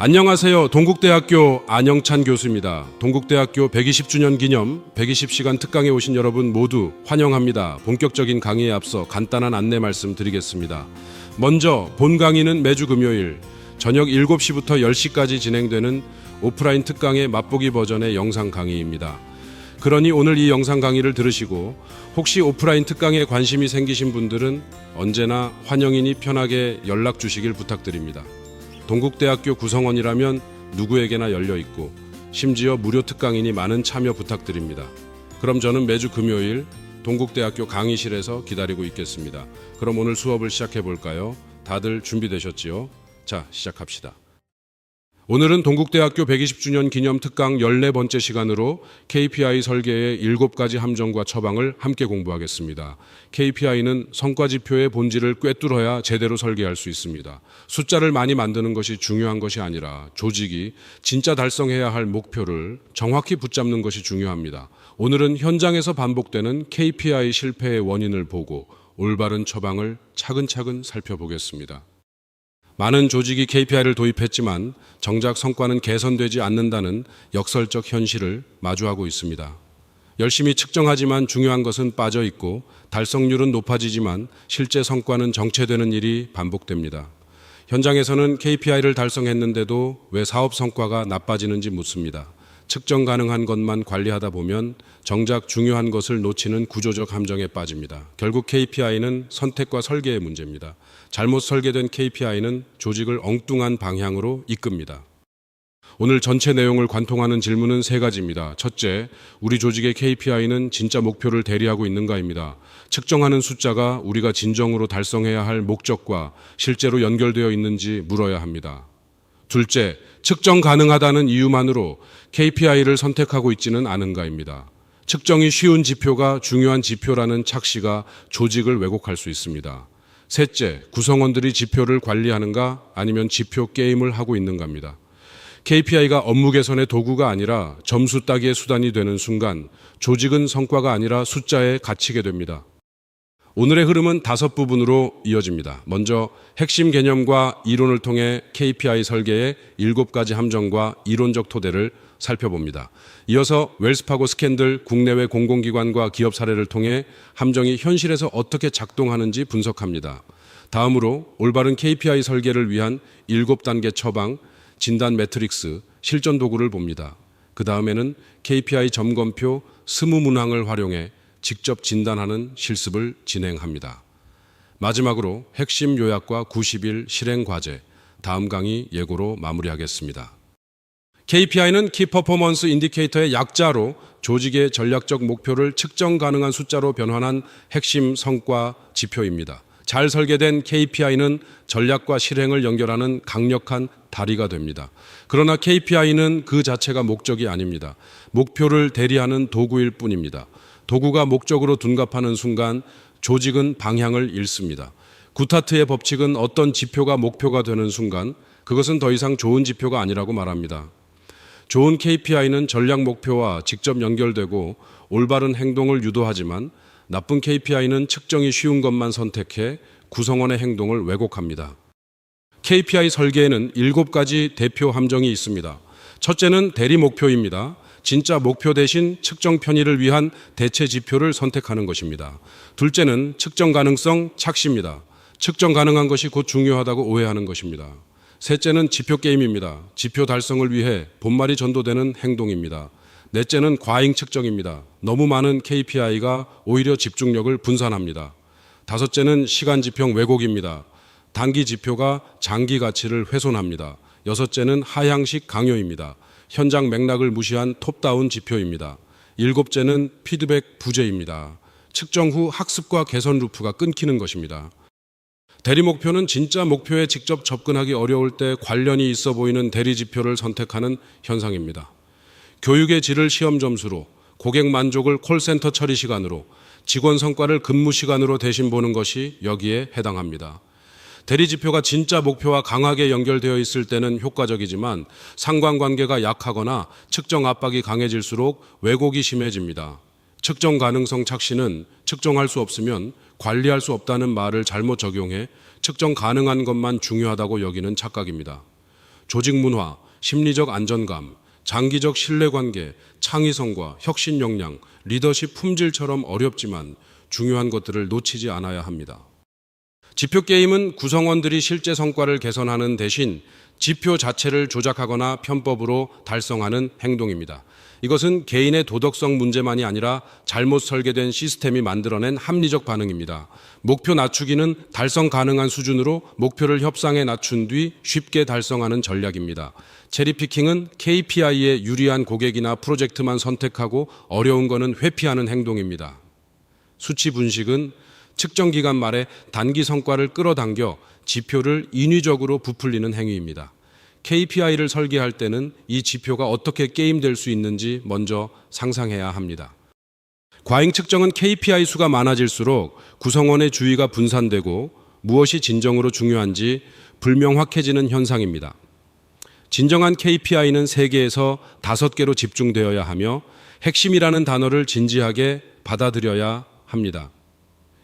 안녕하세요. 동국대학교 안영찬 교수입니다. 동국대학교 120주년 기념 120시간 특강에 오신 여러분 모두 환영합니다. 본격적인 강의에 앞서 간단한 안내 말씀 드리겠습니다. 먼저 본 강의는 매주 금요일 저녁 7시부터 10시까지 진행되는 오프라인 특강의 맛보기 버전의 영상 강의입니다. 그러니 오늘 이 영상 강의를 들으시고 혹시 오프라인 특강에 관심이 생기신 분들은 언제나 환영이니 편하게 연락 주시길 부탁드립니다. 동국대학교 구성원이라면 누구에게나 열려있고 심지어 무료 특강이니 많은 참여 부탁드립니다. 그럼 저는 매주 금요일 동국대학교 강의실에서 기다리고 있겠습니다. 그럼 오늘 수업을 시작해 볼까요? 다들 준비되셨지요? 자, 시작합시다. 오늘은 동국대학교 120주년 기념 특강 14번째 시간으로 KPI 설계의 7가지 함정과 처방을 함께 공부하겠습니다. KPI는 성과지표의 본질을 꿰뚫어야 제대로 설계할 수 있습니다. 숫자를 많이 만드는 것이 중요한 것이 아니라 조직이 진짜 달성해야 할 목표를 정확히 붙잡는 것이 중요합니다. 오늘은 현장에서 반복되는 KPI 실패의 원인을 보고 올바른 처방을 차근차근 살펴보겠습니다. 많은 조직이 KPI를 도입했지만 정작 성과는 개선되지 않는다는 역설적 현실을 마주하고 있습니다. 열심히 측정하지만 중요한 것은 빠져 있고 달성률은 높아지지만 실제 성과는 정체되는 일이 반복됩니다. 현장에서는 KPI를 달성했는데도 왜 사업 성과가 나빠지는지 묻습니다. 측정 가능한 것만 관리하다 보면 정작 중요한 것을 놓치는 구조적 함정에 빠집니다. 결국 KPI는 선택과 설계의 문제입니다. 잘못 설계된 KPI는 조직을 엉뚱한 방향으로 이끕니다. 오늘 전체 내용을 관통하는 질문은 3가지입니다. 첫째, 우리 조직의 KPI는 진짜 목표를 대리하고 있는가입니다. 측정하는 숫자가 우리가 진정으로 달성해야 할 목적과 실제로 연결되어 있는지 물어야 합니다. 둘째, 측정 가능하다는 이유만으로 KPI를 선택하고 있지는 않은가입니다. 측정이 쉬운 지표가 중요한 지표라는 착시가 조직을 왜곡할 수 있습니다. 셋째, 구성원들이 지표를 관리하는가 아니면 지표 게임을 하고 있는가입니다. KPI가 업무 개선의 도구가 아니라 점수 따기의 수단이 되는 순간 조직은 성과가 아니라 숫자에 갇히게 됩니다. 오늘의 흐름은 5부분으로 이어집니다. 먼저 핵심 개념과 이론을 통해 KPI 설계의 7가지 함정과 이론적 토대를 살펴봅니다. 이어서 웰스파고 스캔들 국내외 공공기관과 기업 사례를 통해 함정이 현실에서 어떻게 작동하는지 분석합니다. 다음으로 올바른 KPI 설계를 위한 7단계 처방, 진단 매트릭스, 실전 도구를 봅니다. 그 다음에는 KPI 점검표, 스무 문항을 활용해 직접 진단하는 실습을 진행합니다. 마지막으로 핵심 요약과 90일 실행 과제, 다음 강의 예고로 마무리하겠습니다. KPI는 키 퍼포먼스 인디케이터의 약자로 조직의 전략적 목표를 측정 가능한 숫자로 변환한 핵심 성과 지표입니다. 잘 설계된 KPI는 전략과 실행을 연결하는 강력한 다리가 됩니다. 그러나 KPI는 그 자체가 목적이 아닙니다. 목표를 대리하는 도구일 뿐입니다. 도구가 목적으로 둔갑하는 순간 조직은 방향을 잃습니다. 구타트의 법칙은 어떤 지표가 목표가 되는 순간 그것은 더 이상 좋은 지표가 아니라고 말합니다. 좋은 KPI는 전략 목표와 직접 연결되고 올바른 행동을 유도하지만 나쁜 KPI는 측정이 쉬운 것만 선택해 구성원의 행동을 왜곡합니다. KPI 설계에는 7가지 대표 함정이 있습니다. 첫째는 대리 목표입니다. 진짜 목표 대신 측정 편의를 위한 대체 지표를 선택하는 것입니다. 둘째는 측정 가능성 착시입니다. 측정 가능한 것이 곧 중요하다고 오해하는 것입니다. 셋째는 지표 게임입니다. 지표 달성을 위해 본말이 전도되는 행동입니다. 넷째는 과잉 측정입니다. 너무 많은 KPI가 오히려 집중력을 분산합니다. 다섯째는 시간 지평 왜곡입니다. 단기 지표가 장기 가치를 훼손합니다. 여섯째는 하향식 강요입니다. 현장 맥락을 무시한 톱다운 지표입니다. 일곱째는 피드백 부재입니다. 측정 후 학습과 개선 루프가 끊기는 것입니다. 대리 목표는 진짜 목표에 직접 접근하기 어려울 때 관련이 있어 보이는 대리 지표를 선택하는 현상입니다. 교육의 질을 시험 점수로, 고객 만족을 콜센터 처리 시간으로, 직원 성과를 근무 시간으로 대신 보는 것이 여기에 해당합니다. 대리 지표가 진짜 목표와 강하게 연결되어 있을 때는 효과적이지만 상관관계가 약하거나 측정 압박이 강해질수록 왜곡이 심해집니다. 측정 가능성 착시는 측정할 수 없으면 관리할 수 없다는 말을 잘못 적용해 측정 가능한 것만 중요하다고 여기는 착각입니다. 조직 문화, 심리적 안정감, 장기적 신뢰관계, 창의성과 혁신 역량, 리더십 품질처럼 어렵지만 중요한 것들을 놓치지 않아야 합니다. 지표 게임은 구성원들이 실제 성과를 개선하는 대신 지표 자체를 조작하거나 편법으로 달성하는 행동입니다. 이것은 개인의 도덕성 문제만이 아니라 잘못 설계된 시스템이 만들어낸 합리적 반응입니다. 목표 낮추기는 달성 가능한 수준으로 목표를 협상에 낮춘 뒤 쉽게 달성하는 전략입니다. 체리피킹은 KPI에 유리한 고객이나 프로젝트만 선택하고 어려운 것은 회피하는 행동입니다. 수치 분식은 측정 기간 말에 단기 성과를 끌어당겨 지표를 인위적으로 부풀리는 행위입니다. KPI를 설계할 때는 이 지표가 어떻게 게임될 수 있는지 먼저 상상해야 합니다. 과잉 측정은 KPI 수가 많아질수록 구성원의 주의가 분산되고 무엇이 진정으로 중요한지 불명확해지는 현상입니다. 진정한 KPI는 3개에서 5개로 집중되어야 하며 핵심이라는 단어를 진지하게 받아들여야 합니다.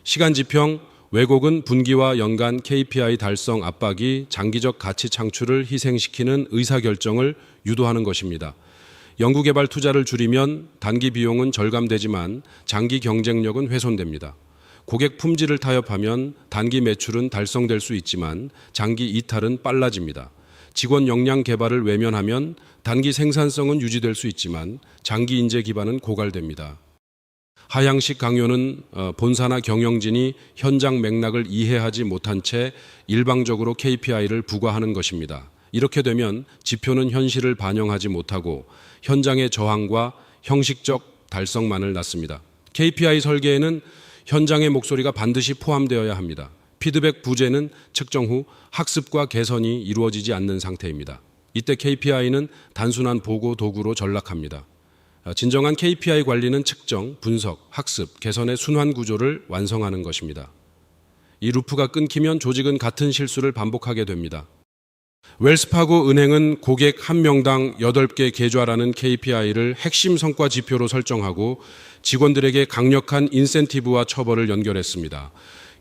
시간 지평, 왜곡은 분기와 연간 KPI 달성 압박이 장기적 가치 창출을 희생시키는 의사결정을 유도하는 것입니다. 연구개발 투자를 줄이면 단기 비용은 절감되지만 장기 경쟁력은 훼손됩니다. 고객 품질을 타협하면 단기 매출은 달성될 수 있지만 장기 이탈은 빨라집니다. 직원 역량 개발을 외면하면 단기 생산성은 유지될 수 있지만 장기 인재 기반은 고갈됩니다. 하향식 강요는 본사나 경영진이 현장 맥락을 이해하지 못한 채 일방적으로 KPI를 부과하는 것입니다. 이렇게 되면 지표는 현실을 반영하지 못하고 현장의 저항과 형식적 달성만을 낳습니다. KPI 설계에는 현장의 목소리가 반드시 포함되어야 합니다. 피드백 부재는 측정 후 학습과 개선이 이루어지지 않는 상태입니다. 이때 KPI는 단순한 보고 도구로 전락합니다. 진정한 KPI 관리는 측정, 분석, 학습, 개선의 순환 구조를 완성하는 것입니다. 이 루프가 끊기면 조직은 같은 실수를 반복하게 됩니다. 웰스파고 은행은 고객 1명당 8개 계좌라는 KPI를 핵심 성과 지표로 설정하고 직원들에게 강력한 인센티브와 처벌을 연결했습니다.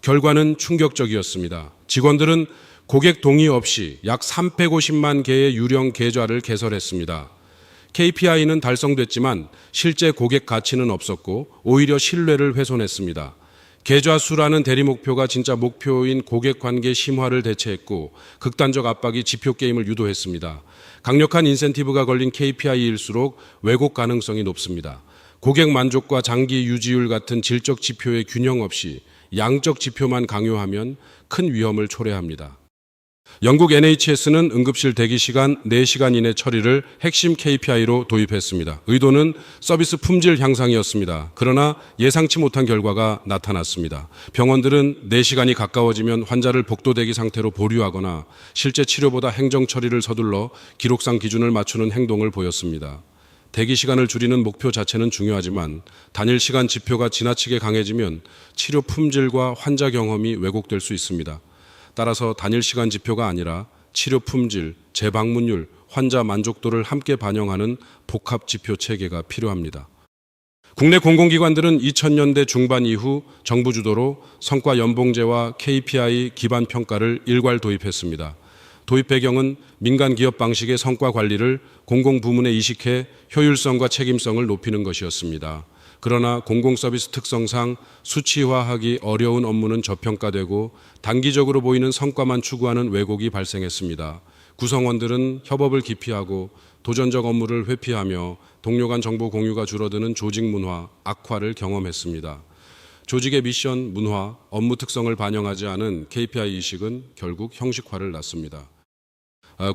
결과는 충격적이었습니다. 직원들은 고객 동의 없이 약 350만 개의 유령 계좌를 개설했습니다. KPI는 달성됐지만 실제 고객 가치는 없었고 오히려 신뢰를 훼손했습니다. 계좌 수라는 대리 목표가 진짜 목표인 고객 관계 심화를 대체했고 극단적 압박이 지표 게임을 유도했습니다. 강력한 인센티브가 걸린 KPI일수록 왜곡 가능성이 높습니다. 고객 만족과 장기 유지율 같은 질적 지표의 균형 없이 양적 지표만 강요하면 큰 위험을 초래합니다. 영국 NHS는 응급실 대기 시간 4시간 이내 처리를 핵심 KPI로 도입했습니다. 의도는 서비스 품질 향상이었습니다. 그러나 예상치 못한 결과가 나타났습니다. 병원들은 4시간이 가까워지면 환자를 복도 대기 상태로 보류하거나 실제 치료보다 행정 처리를 서둘러 기록상 기준을 맞추는 행동을 보였습니다. 대기 시간을 줄이는 목표 자체는 중요하지만 단일 시간 지표가 지나치게 강해지면 치료 품질과 환자 경험이 왜곡될 수 있습니다. 따라서 단일 시간 지표가 아니라 치료 품질, 재방문율, 환자 만족도를 함께 반영하는 복합 지표 체계가 필요합니다. 국내 공공기관들은 2000년대 중반 이후 정부 주도로 성과 연봉제와 KPI 기반 평가를 일괄 도입했습니다. 도입 배경은 민간 기업 방식의 성과 관리를 공공부문에 이식해 효율성과 책임성을 높이는 것이었습니다. 그러나 공공서비스 특성상 수치화하기 어려운 업무는 저평가되고 단기적으로 보이는 성과만 추구하는 왜곡이 발생했습니다. 구성원들은 협업을 기피하고 도전적 업무를 회피하며 동료 간 정보 공유가 줄어드는 조직 문화 악화를 경험했습니다. 조직의 미션, 문화, 업무 특성을 반영하지 않은 KPI 이식은 결국 형식화를 낳습니다.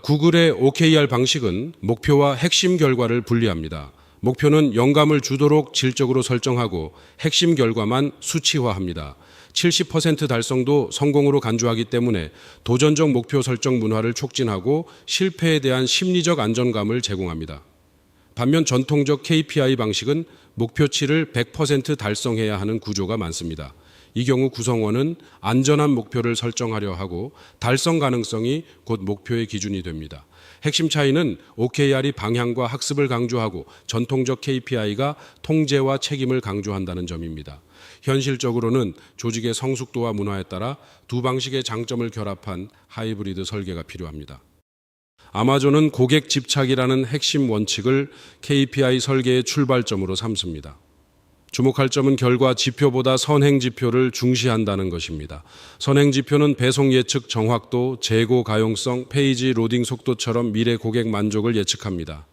구글의 OKR 방식은 목표와 핵심 결과를 분리합니다. 목표는 영감을 주도록 질적으로 설정하고 핵심 결과만 수치화합니다. 70% 달성도 성공으로 간주하기 때문에 도전적 목표 설정 문화를 촉진하고 실패에 대한 심리적 안정감을 제공합니다. 반면 전통적 KPI 방식은 목표치를 100% 달성해야 하는 구조가 많습니다. 이 경우 구성원은 안전한 목표를 설정하려 하고 달성 가능성이 곧 목표의 기준이 됩니다. 핵심 차이는 OKR이 방향과 학습을 강조하고 전통적 KPI가 통제와 책임을 강조한다는 점입니다. 현실적으로는 조직의 성숙도와 문화에 따라 두 방식의 장점을 결합한 하이브리드 설계가 필요합니다. 아마존은 고객 집착이라는 핵심 원칙을 KPI 설계의 출발점으로 삼습니다. 주목할 점은 결과 지표보다 선행 지표를 중시한다는 것입니다. 선행 지표는 배송 예측 정확도, 재고 가용성, 페이지 로딩 속도처럼 미래 고객 만족을 예측합니다.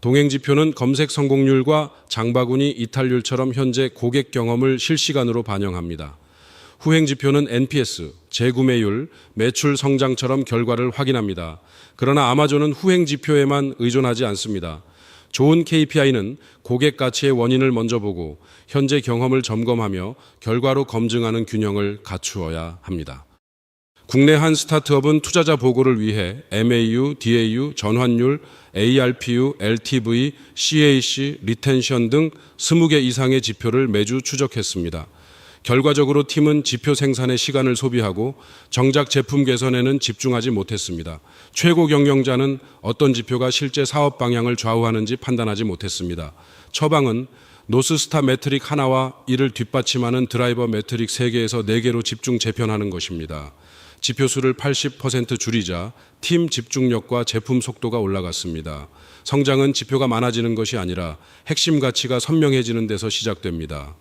동행 지표는 검색 성공률과 장바구니 이탈률처럼 현재 고객 경험을 실시간으로 반영합니다. 후행 지표는 NPS, 재구매율, 매출 성장처럼 결과를 확인합니다. 그러나 아마존은 후행 지표에만 의존하지 않습니다. 좋은 KPI는 고객 가치의 원인을 먼저 보고 현재 경험을 점검하며 결과로 검증하는 균형을 갖추어야 합니다. 국내 한 스타트업은 투자자 보고를 위해 MAU, DAU, 전환율, ARPU, LTV, CAC, 리텐션 등 20개 이상의 지표를 매주 추적했습니다. 결과적으로 팀은 지표 생산에 시간을 소비하고 정작 제품 개선에는 집중하지 못했습니다. 최고 경영자는 어떤 지표가 실제 사업 방향을 좌우하는지 판단하지 못했습니다. 처방은 노스스타 매트릭 하나와 이를 뒷받침하는 드라이버 매트릭 3개에서 4개로 집중 재편하는 것입니다. 지표수를 80% 줄이자 팀 집중력과 제품 속도가 올라갔습니다. 성장은 지표가 많아지는 것이 아니라 핵심 가치가 선명해지는 데서 시작됩니다.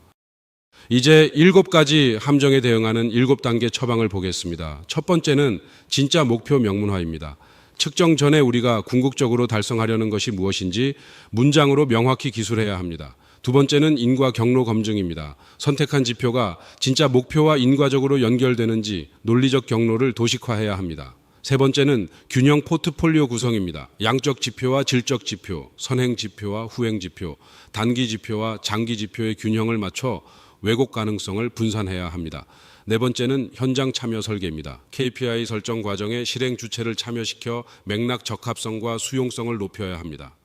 이제 7가지 함정에 대응하는 7단계 처방을 보겠습니다. 첫 번째는 진짜 목표 명문화입니다. 측정 전에 우리가 궁극적으로 달성하려는 것이 무엇인지 문장으로 명확히 기술해야 합니다. 두 번째는 인과 경로 검증입니다. 선택한 지표가 진짜 목표와 인과적으로 연결되는지 논리적 경로를 도식화해야 합니다. 세 번째는 균형 포트폴리오 구성입니다. 양적 지표와 질적 지표, 선행 지표와 후행 지표, 단기 지표와 장기 지표의 균형을 맞춰 왜곡 가능성을 분산해야 합니다. 네 번째는 현장 참여 설계입니다. KPI 설정 과정에 실행 주체를 참여시켜 맥락 적합성과 수용성을 높여야 합니다.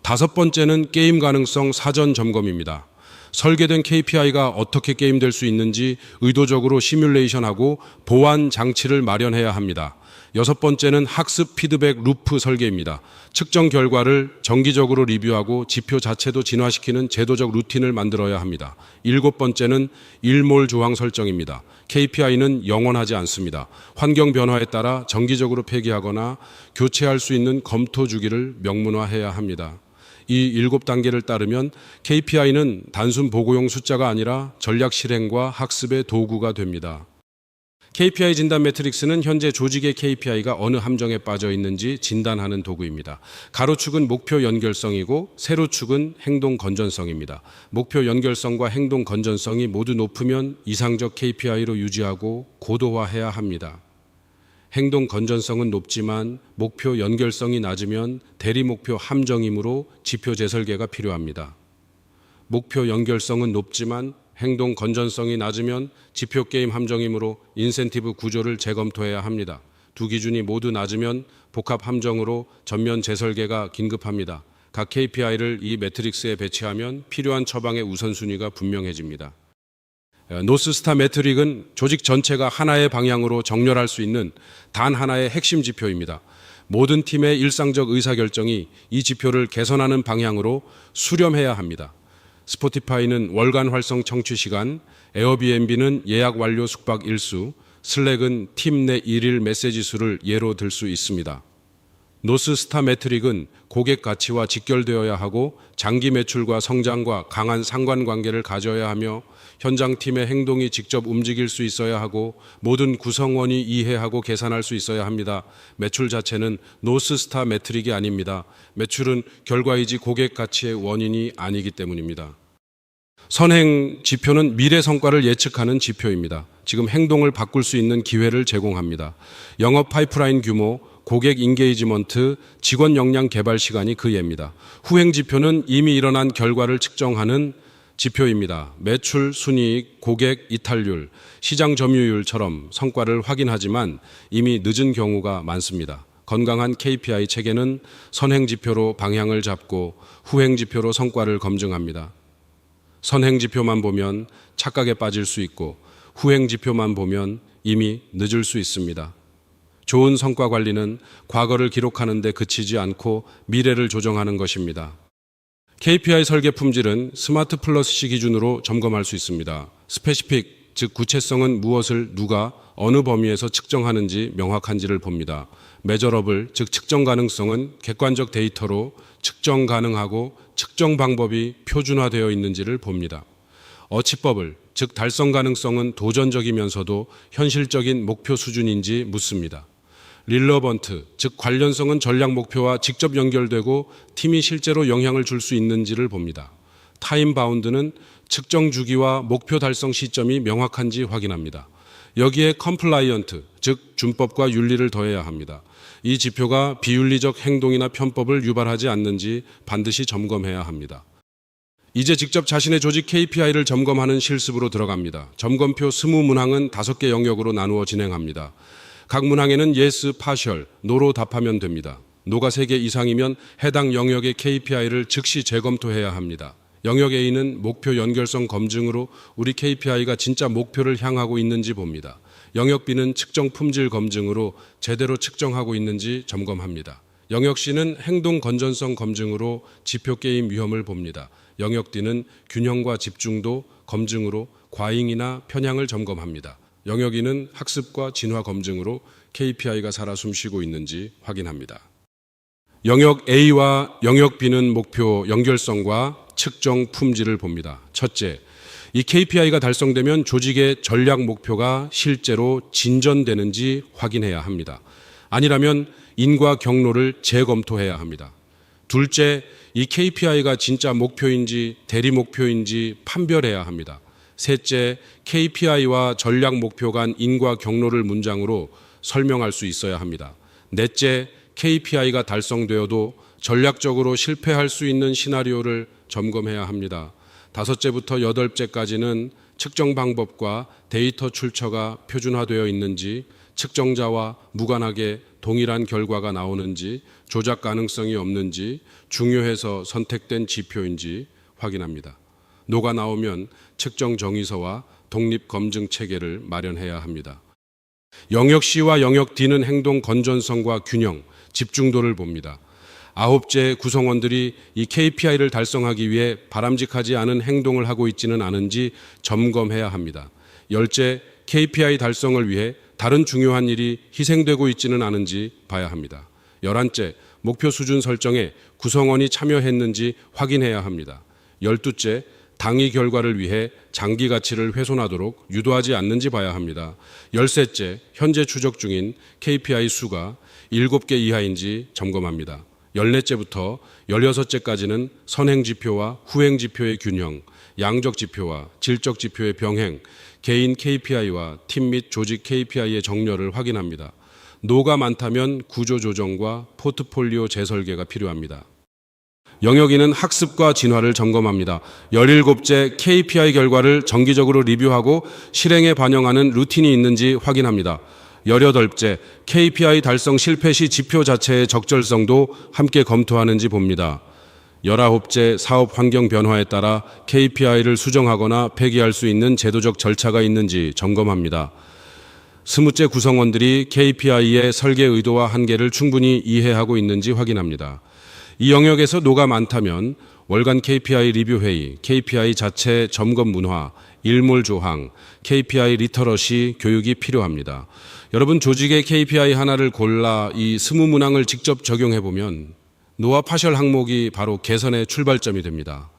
다섯 번째는 게임 가능성 사전 점검입니다. 설계된 KPI가 어떻게 게임될 수 있는지 의도적으로 시뮬레이션하고 보완 장치를 마련해야 합니다. 여섯 번째는 학습 피드백 루프 설계입니다. 측정 결과를 정기적으로 리뷰하고 지표 자체도 진화시키는 제도적 루틴을 만들어야 합니다. 일곱 번째는 일몰 조항 설정입니다. KPI는 영원하지 않습니다. 환경 변화에 따라 정기적으로 폐기하거나 교체할 수 있는 검토 주기를 명문화해야 합니다. 이 7단계를 따르면 KPI는 단순 보고용 숫자가 아니라 전략 실행과 학습의 도구가 됩니다. KPI 진단 매트릭스는 현재 조직의 KPI가 어느 함정에 빠져 있는지 진단하는 도구입니다. 가로축은 목표 연결성이고 세로축은 행동 건전성입니다. 목표 연결성과 행동 건전성이 모두 높으면 이상적 KPI로 유지하고 고도화해야 합니다. 행동 건전성은 높지만 목표 연결성이 낮으면 대리 목표 함정이므로 지표 재설계가 필요합니다. 목표 연결성은 높지만 행동 건전성이 낮으면 지표 게임 함정이므로 인센티브 구조를 재검토해야 합니다. 두 기준이 모두 낮으면 복합 함정으로 전면 재설계가 긴급합니다. 각 KPI를 이 매트릭스에 배치하면 필요한 처방의 우선순위가 분명해집니다. 노스스타 매트릭은 조직 전체가 하나의 방향으로 정렬할 수 있는 단 하나의 핵심 지표입니다. 모든 팀의 일상적 의사결정이 이 지표를 개선하는 방향으로 수렴해야 합니다. 스포티파이는 월간 활성 청취 시간, 에어비앤비는 예약 완료 숙박 일수, 슬랙은 팀 내 일일 메시지 수를 예로 들 수 있습니다. 노스스타 매트릭은 고객 가치와 직결되어야 하고 장기 매출과 성장과 강한 상관관계를 가져야 하며 현장 팀의 행동이 직접 움직일 수 있어야 하고 모든 구성원이 이해하고 계산할 수 있어야 합니다. 매출 자체는 노스스타 매트릭이 아닙니다. 매출은 결과이지 고객 가치의 원인이 아니기 때문입니다. 선행 지표는 미래 성과를 예측하는 지표입니다. 지금 행동을 바꿀 수 있는 기회를 제공합니다. 영업 파이프라인 규모, 고객 인게이지먼트, 직원 역량 개발 시간이 그 예입니다. 후행 지표는 이미 일어난 결과를 측정하는 지표입니다. 매출, 순이익, 고객 이탈률, 시장 점유율처럼 성과를 확인하지만 이미 늦은 경우가 많습니다. 건강한 KPI 체계는 선행 지표로 방향을 잡고 후행 지표로 성과를 검증합니다. 선행 지표만 보면 착각에 빠질 수 있고 후행 지표만 보면 이미 늦을 수 있습니다. 좋은 성과 관리는 과거를 기록하는 데 그치지 않고 미래를 조정하는 것입니다. KPI 설계 품질은 스마트 플러스 C 기준으로 점검할 수 있습니다. 스페시픽, 즉 구체성은 무엇을 누가 어느 범위에서 측정하는지 명확한지를 봅니다. 메저러블, 즉 측정 가능성은 객관적 데이터로 측정 가능하고 측정 방법이 표준화되어 있는지를 봅니다. 어치버블, 즉 달성 가능성은 도전적이면서도 현실적인 목표 수준인지 묻습니다. 릴러번트, 즉 관련성은 전략 목표와 직접 연결되고 팀이 실제로 영향을 줄 수 있는지를 봅니다. 타임 바운드는 측정 주기와 목표 달성 시점이 명확한지 확인합니다. 여기에 컴플라이언트, 즉 준법과 윤리를 더해야 합니다. 이 지표가 비윤리적 행동이나 편법을 유발하지 않는지 반드시 점검해야 합니다. 이제 직접 자신의 조직 KPI를 점검하는 실습으로 들어갑니다. 점검표 20문항은 5개 영역으로 나누어 진행합니다. 각 문항에는 yes, partial, no로 답하면 됩니다. no가 3개 이상이면 해당 영역의 KPI를 즉시 재검토해야 합니다. 영역 A는 목표 연결성 검증으로 우리 KPI가 진짜 목표를 향하고 있는지 봅니다. 영역 B는 측정 품질 검증으로 제대로 측정하고 있는지 점검합니다. 영역 C는 행동 건전성 검증으로 지표 게임 위험을 봅니다. 영역 D는 균형과 집중도 검증으로 과잉이나 편향을 점검합니다. 영역 E는 학습과 진화 검증으로 KPI가 살아 숨쉬고 있는지 확인합니다. 영역 A와 영역 B는 목표 연결성과 측정 품질을 봅니다. 첫째, 이 KPI가 달성되면 조직의 전략 목표가 실제로 진전되는지 확인해야 합니다. 아니라면 인과 경로를 재검토해야 합니다. 둘째, 이 KPI가 진짜 목표인지 대리 목표인지 판별해야 합니다. 셋째, KPI와 전략 목표 간 인과 경로를 문장으로 설명할 수 있어야 합니다. 넷째, KPI가 달성되어도 전략적으로 실패할 수 있는 시나리오를 점검해야 합니다. 5째부터 8째까지는 측정 방법과 데이터 출처가 표준화되어 있는지, 측정자와 무관하게 동일한 결과가 나오는지, 조작 가능성이 없는지, 중요해서 선택된 지표인지 확인합니다. 노가 나오면 측정 정의서와 독립 검증 체계를 마련해야 합니다. 영역 C와 영역 D는 행동 건전성과 균형, 집중도를 봅니다. 9째 구성원들이 이 KPI를 달성하기 위해 바람직하지 않은 행동을 하고 있지는 않은지 점검해야 합니다. 10째 KPI 달성을 위해 다른 중요한 일이 희생되고 있지는 않은지 봐야 합니다. 11째 목표 수준 설정에 구성원이 참여했는지 확인해야 합니다. 12째 당위 결과를 위해 장기 가치를 훼손하도록 유도하지 않는지 봐야 합니다. 13째 현재 추적 중인 KPI 수가 7개 이하인지 점검합니다. 14째부터 16째까지는 선행 지표와 후행 지표의 균형, 양적 지표와 질적 지표의 병행, 개인 KPI와 팀 및 조직 KPI의 정렬을 확인합니다. 노가 많다면 구조 조정과 포트폴리오 재설계가 필요합니다. 영역 E는 학습과 진화를 점검합니다. 17째 KPI 결과를 정기적으로 리뷰하고 실행에 반영하는 루틴이 있는지 확인합니다. 18째 KPI 달성 실패 시 지표 자체의 적절성도 함께 검토하는지 봅니다. 19째 사업 환경 변화에 따라 KPI를 수정하거나 폐기할 수 있는 제도적 절차가 있는지 점검합니다. 20째 구성원들이 KPI의 설계 의도와 한계를 충분히 이해하고 있는지 확인합니다. 이 영역에서 노가 많다면 월간 KPI 리뷰 회의, KPI 자체 점검 문화, 일몰 조항, KPI 리터러시 교육이 필요합니다. 여러분 조직의 KPI 하나를 골라 이 20문항을 직접 적용해보면 노와 파셜 항목이 바로 개선의 출발점이 됩니다.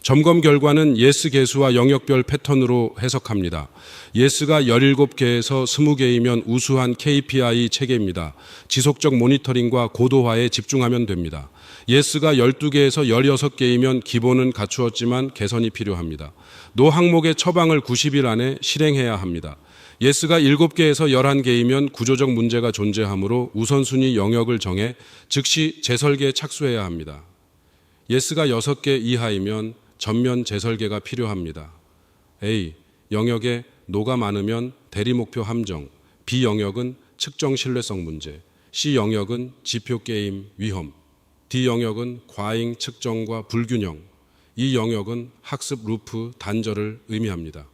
점검 결과는 예스 개수와 영역별 패턴으로 해석합니다. 예스가 17개에서 20개이면 우수한 KPI 체계입니다. 지속적 모니터링과 고도화에 집중하면 됩니다. 예스가 12개에서 16개이면 기본은 갖추었지만 개선이 필요합니다. 노 항목의 처방을 90일 안에 실행해야 합니다. 예스가 7개에서 11개이면 구조적 문제가 존재하므로 우선순위 영역을 정해 즉시 재설계에 착수해야 합니다. 예스가 6개 이하이면 전면 재설계가 필요합니다. A. 영역에 노가 많으면 대리목표 함정, B 영역은 측정 신뢰성 문제, C 영역은 지표 게임 위험, D 영역은 과잉 측정과 불균형, 이 영역은 학습 루프 단절을 의미합니다.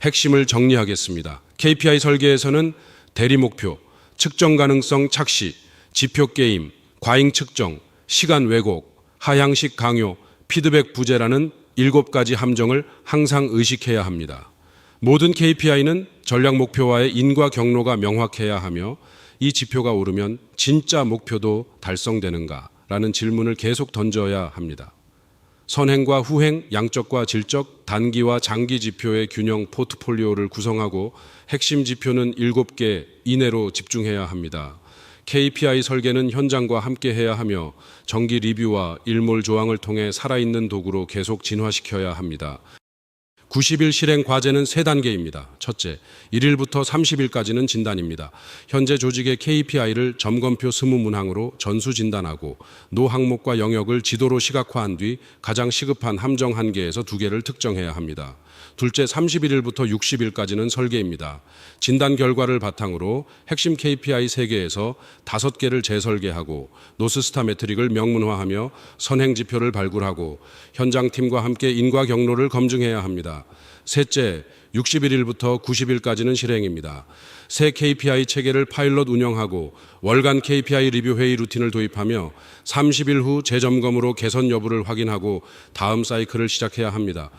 핵심을 정리하겠습니다. KPI 설계에서는 대리목표, 측정 가능성 착시, 지표 게임, 과잉 측정, 시간 왜곡, 하향식 강요, 피드백 부재라는 7가지 함정을 항상 의식해야 합니다. 모든 KPI는 전략 목표와의 인과 경로가 명확해야 하며 이 지표가 오르면 진짜 목표도 달성되는가라는 질문을 계속 던져야 합니다. 선행과 후행, 양적과 질적, 단기와 장기 지표의 균형 포트폴리오를 구성하고 핵심 지표는 7개 이내로 집중해야 합니다. KPI 설계는 현장과 함께 해야 하며 정기 리뷰와 일몰 조항을 통해 살아있는 도구로 계속 진화시켜야 합니다. 90일 실행 과제는 3단계입니다. 첫째, 1일부터 30일까지는 진단입니다. 현재 조직의 KPI를 점검표 20문항으로 전수 진단하고 노 항목과 영역을 지도로 시각화한 뒤 가장 시급한 함정 1개에서 2개를 특정해야 합니다. 둘째, 31일부터 60일까지는 설계입니다. 진단 결과를 바탕으로 핵심 KPI 3개에서 5개를 재설계하고 노스스타 매트릭을 명문화하며 선행 지표를 발굴하고 현장팀과 함께 인과 경로를 검증해야 합니다. 셋째, 61일부터 90일까지는 실행입니다. 새 KPI 체계를 파일럿 운영하고 월간 KPI 리뷰 회의 루틴을 도입하며 30일 후 재점검으로 개선 여부를 확인하고 다음 사이클을 시작해야 합니다.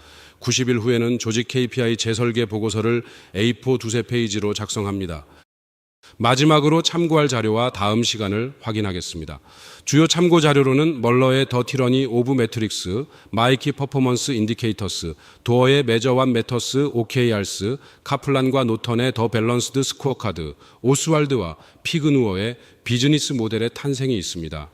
90일 후에는 조직 KPI 재설계 보고서를 A4 두세 페이지로 작성합니다. 마지막으로 참고할 자료와 다음 시간을 확인하겠습니다. 주요 참고 자료로는 멀러의 더 티러니 오브 매트릭스, 마이키 퍼포먼스 인디케이터스, 도어의 메저완 메터스 OKR스, 카플란과 노턴의 더 밸런스드 스코어 카드, 오스왈드와 피그누어의 비즈니스 모델의 탄생이 있습니다.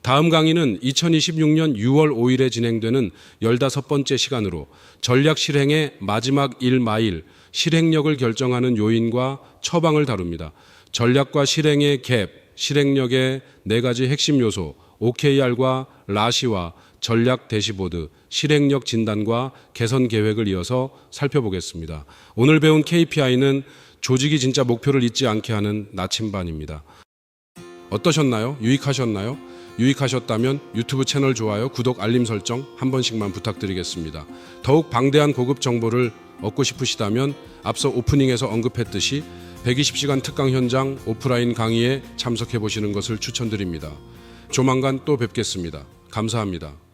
다음 강의는 2026년 6월 5일에 진행되는 15번째 시간으로 전략 실행의 마지막 1마일, 실행력을 결정하는 요인과 처방을 다룹니다. 전략과 실행의 갭, 실행력의 4가지 핵심 요소, OKR과 라시와 전략 대시보드, 실행력 진단과 개선 계획을 이어서 살펴보겠습니다. 오늘 배운 KPI는 조직이 진짜 목표를 잊지 않게 하는 나침반입니다. 어떠셨나요? 유익하셨나요? 유익하셨다면 유튜브 채널 좋아요, 구독, 알림 설정 한 번씩만 부탁드리겠습니다. 더욱 방대한 고급 정보를 얻고 싶으시다면 앞서 오프닝에서 언급했듯이 120시간 특강 현장 오프라인 강의에 참석해 보시는 것을 추천드립니다. 조만간 또 뵙겠습니다. 감사합니다.